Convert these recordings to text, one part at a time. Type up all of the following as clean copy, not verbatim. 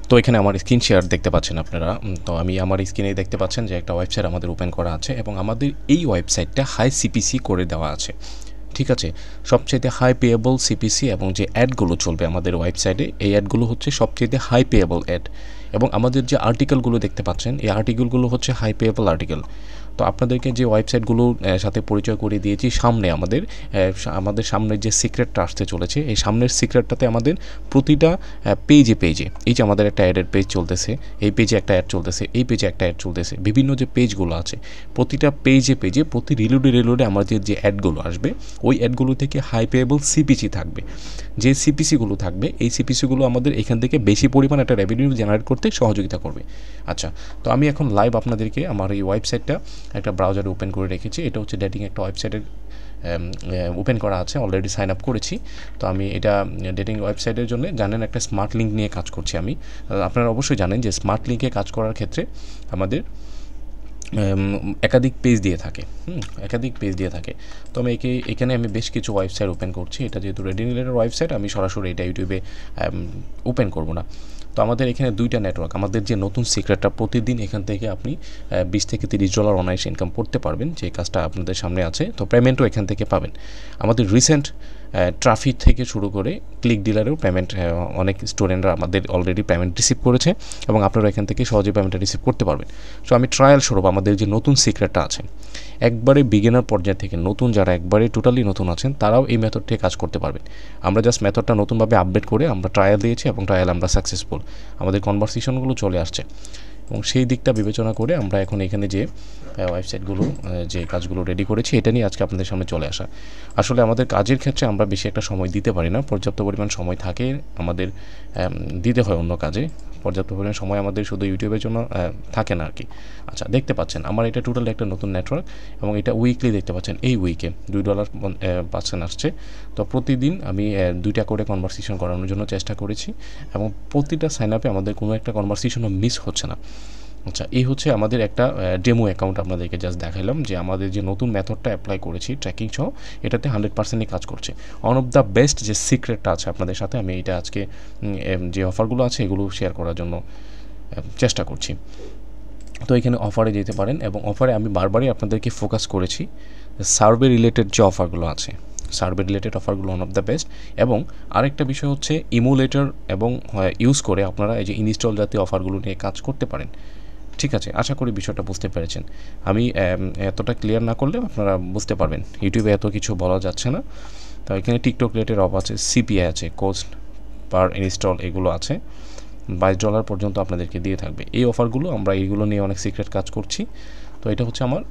তো এখানে আমার স্ক্রিন শেয়ার দেখতে পাচ্ছেন আপনারা। তো আমি আমার স্ক্রিনে দেখতে পাচ্ছেন যে একটা ওয়েবসাইট আমাদের ওপেন করা আছে এবং আমাদের এই ওয়েবসাইটটা হাই সিপিসি করে দেওয়া আছে। ঠিক আছে, সবচেয়ে হাই পেয়েবল সিপিসি এবং যে অ্যাডগুলো চলবে আমাদের ওয়েবসাইটে, এই অ্যাডগুলো হচ্ছে সবচেয়ে হাই পেয়েবল অ্যাড। এবং আমাদের যে আর্টিকেলগুলো দেখতে পাচ্ছেন, এই আর্টিকেলগুলো হচ্ছে হাই পেয়েবল আর্টিকেল। তো আপনাদেরকে যে ওয়েবসাইটগুলোর সাথে পরিচয় করিয়ে দিয়েছি, সামনে আমাদের সামনের যে সিক্রেটটা আসতে চলেছে, এই সামনের সিক্রেটটাতে আমাদের প্রতিটা পেজে এই যে আমাদের একটা অ্যাডের পেজ চলতেছে, এই পেজে একটা অ্যাড চলতেছে, এই পেজে একটা অ্যাড চলতেছে, বিভিন্ন যে পেজগুলো আছে প্রতিটা পেজে প্রতি রিলোডে আমাদের যে অ্যাডগুলো আসবে, ওই অ্যাডগুলো থেকে হাই পেয়েবল সিপিসি থাকবে। যে সিপিসিগুলো থাকবে, এই সিপিসিগুলো আমাদের এখান থেকে বেশি পরিমাণ একটা রেভিনিউ জেনারেট করতে সহযোগিতা করবে। আচ্ছা, তো আমি এখন লাইভ আপনাদেরকে আমার এই ওয়েবসাইটটা একটা ব্রাউজারে ওপেন করে রেখেছি। এটা হচ্ছে ডেটিং একটা ওয়েবসাইটের ওপেন করা আছে, অলরেডি সাইন আপ করেছি। তো আমি এটা ডেটিং ওয়েবসাইটের জন্য জানেন একটা স্মার্ট লিঙ্ক নিয়ে কাজ করছি আমি। আপনারা অবশ্যই জানেন যে স্মার্ট লিঙ্কে কাজ করার ক্ষেত্রে আমাদের একাধিক পেজ দিয়ে থাকে। তো আমি এখানে আমি বেশ কিছু ওয়েবসাইট ওপেন করছি। এটা যেহেতু রেডি রিলেটেড ওয়েবসাইট, আমি সরাসরি এটা ইউটিউবে ওপেন করব না। তো আমাদের এখানে দুইটা নেটওয়ার্ক, আমাদের যে নতুন সিক্রেটটা, প্রতিদিন এখান থেকে আপনি $20 থেকে $30 অনায়াসে ইনকাম করতে পারবেন, যে কাজটা আপনাদের সামনে আছে। তো পেমেন্টও এখান থেকে পাবেন। আমাদের রিসেন্ট ট্রাফিক থেকে শুরু করে ক্লিক ডিলারেও পেমেন্ট, অনেক স্টুডেন্টরা আমাদের অলরেডি পেমেন্ট রিসিভ করেছে এবং আপনারা এখান থেকে সহজে পেমেন্টটা রিসিভ করতে পারবেন। সো আমি ট্রায়াল স্বরূপ আমাদের যে নতুন সিক্রেটটা আছে, একবারে বিগিনার পর্যায় থেকে নতুন যারা একবারে টোটালি নতুন আছেন, তারাও এই মেথডটি কাজ করতে পারবেন। আমরা জাস্ট মেথডটা নতুনভাবে আপডেট করে আমরা ট্রায়াল দিয়েছি এবং ট্রায়াল আমরা সাকসেসফুল, আমাদের কনভারসেশনগুলো চলে আসছে। এবং সেই দিকটা বিবেচনা করে আমরা এখন এখানে যে ওয়েবসাইটগুলো, যে কাজগুলো রেডি করেছি, এটা নিয়ে আজকে আপনাদের সামনে চলে আসা। আসলে আমাদের কাজের ক্ষেত্রে আমরা বেশি একটা সময় দিতে পারি না, পর্যাপ্ত পরিমাণ সময় থাকে আমাদের দিতে হয় অন্য কাজে, পর্যাপ্ত পরিমাণ সময় আমাদের শুধু ইউটিউবের জন্য থাকে না আর কি। আচ্ছা, দেখতে পাচ্ছেন আমার এটা টোটালি একটা নতুন নেটওয়ার্ক এবং এটা উইকলি দেখতে পাচ্ছেন, এই উইকে $2 আসছে। তো প্রতিদিন আমি 2টা করে কনভারসেশন করানোর জন্য চেষ্টা করেছি এবং প্রতিটা সাইন আপে আমাদের কোনো একটা কনভারসেশনও মিস হচ্ছে না। আচ্ছা, এই হচ্ছে আমাদের একটা ডেমো অ্যাকাউন্ট, আপনাদেরকে জাস্ট দেখাইলাম যে আমাদের যে নতুন মেথডটা অ্যাপ্লাই করেছি ট্র্যাকিং সহ, এটাতে 100%ই কাজ করছে। ওয়ান অফ দ্য বেস্ট যে সিক্রেটটা আছে আপনাদের সাথে, আমি এটা আজকে যে অফারগুলো আছে এগুলো শেয়ার করার জন্য চেষ্টা করছি। তো এখানে অফারে যেতে পারেন এবং অফারে আমি বারবারই আপনাদেরকে ফোকাস করেছি সার্ভে রিলেটেড যে অফারগুলো আছে, সার্ভে রিলেটেড অফারগুলো ওয়ান অফ দ্য বেস্ট। এবং আরেকটা বিষয় হচ্ছে ইমুলেটর এবং ইউজ করে আপনারা এই যে ইনস্টল জাতীয় অফারগুলো নিয়ে কাজ করতে পারেন। ঠিক আছে, আশা করি বিষয়টা বুঝতে পেরেছেন। আমি এতটা ক্লিয়ার না করলে আপনারা বুঝতে পারবেন, ইউটিউবে এত কিছু বলা যাচ্ছে না। তো এখানে টিকটক রিলেটেড অফ আছে, সিপিআই আছে, কোস্ট পার ইনস্টল এগুলো আছে, $22 পর্যন্ত আপনাদেরকে দিয়ে থাকবে এই অফারগুলো। আমরা এইগুলো নিয়ে অনেক সিক্রেট কাজ করছি। তো এটা হচ্ছে আমার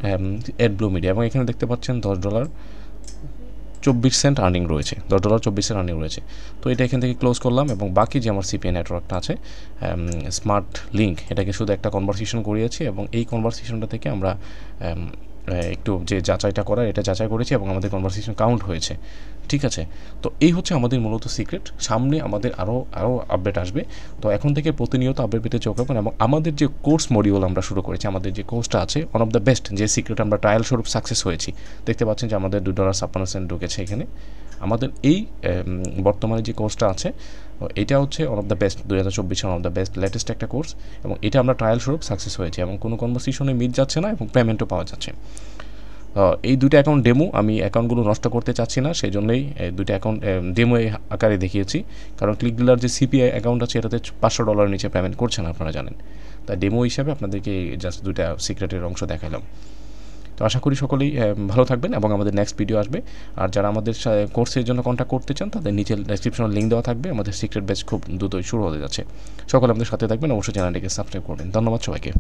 অ্যাডব্লু মিডিয়া এবং এখানে দেখতে পাচ্ছেন $10.24 আর্নিং রয়েছে, $10.24 আর্নিং রয়েছে। তো এটা এখান থেকে ক্লোজ করলাম এবং বাকি যে আমার সিপিআই নেটওয়ার্কটা আছে স্মার্ট লিঙ্ক, এটাকে শুধু একটা কনভারসেশন করিয়েছি এবং এই কনভারসেশনটা থেকে আমরা একটু যে যাচাইটা করার এটা যাচাই করেছি এবং আমাদের কনভারসেশন কাউন্ট হয়েছে। ঠিক আছে, তো এই হচ্ছে আমাদের মূলত সিক্রেট। সামনে আমাদের আরও আপডেট আসবে। তো এখন থেকে প্রতিনিয়ত আপডেট পেতে চোখ রাখবেন এবং আমাদের যে কোর্স মডিউল আমরা শুরু করেছি, আমাদের যে কোর্সটা আছে ওয়ান অফ দ্য বেস্ট, যে সিক্রেট আমরা ট্রায়াল স্বরূপ সাকসেস হয়েছি। দেখতে পাচ্ছেন যে আমাদের $2.56 ঢুকেছে এখানে। আমাদের এই বর্তমানে যে কোর্সটা আছে এটা হচ্ছে one of the best, 2024 one of the best latest একটা কোর্স এবং এটা আমরা ট্রায়াল স্বরূপ সাকসেস হয়েছে এবং কোনো কনভারসেশনে মিট যাচ্ছে না এবং পেমেন্টও পাওয়া যাচ্ছে। এই দুটো অ্যাকাউন্ট ডেমো, আমি অ্যাকাউন্টগুলো নষ্ট করতে চাচ্ছি না, সেই জন্যই দুটো অ্যাকাউন্ট ডেমো আকারে দেখিয়েছি। কারণ ক্লিক ডিলার যে সিপিআই অ্যাকাউন্ট আছে এটাতে $500 নিচে পেমেন্ট করছে না, আপনারা জানেন। তাই ডেমো হিসাবে আপনাদেরকে জাস্ট দুইটা সিক্রেটের অংশ দেখালাম। তো আশা করি সকলেই ভালো থাকবেন এবং আমাদের নেক্সট ভিডিও আসবে। আর যারা আমাদের কোর্সের জন্য কন্ট্যাক্ট করতে চান তাদের নিচে ডেসক্রিপশনে লিঙ্ক দেওয়া থাকবে। আমাদের সিক্রেট ব্যাচ খুব দ্রুতই শুরু হতে যাচ্ছে। সকলে আমাদের সাথে থাকবেন, অবশ্যই চ্যানেলটিকে সাবস্ক্রাইব করবেন। ধন্যবাদ সবাইকে।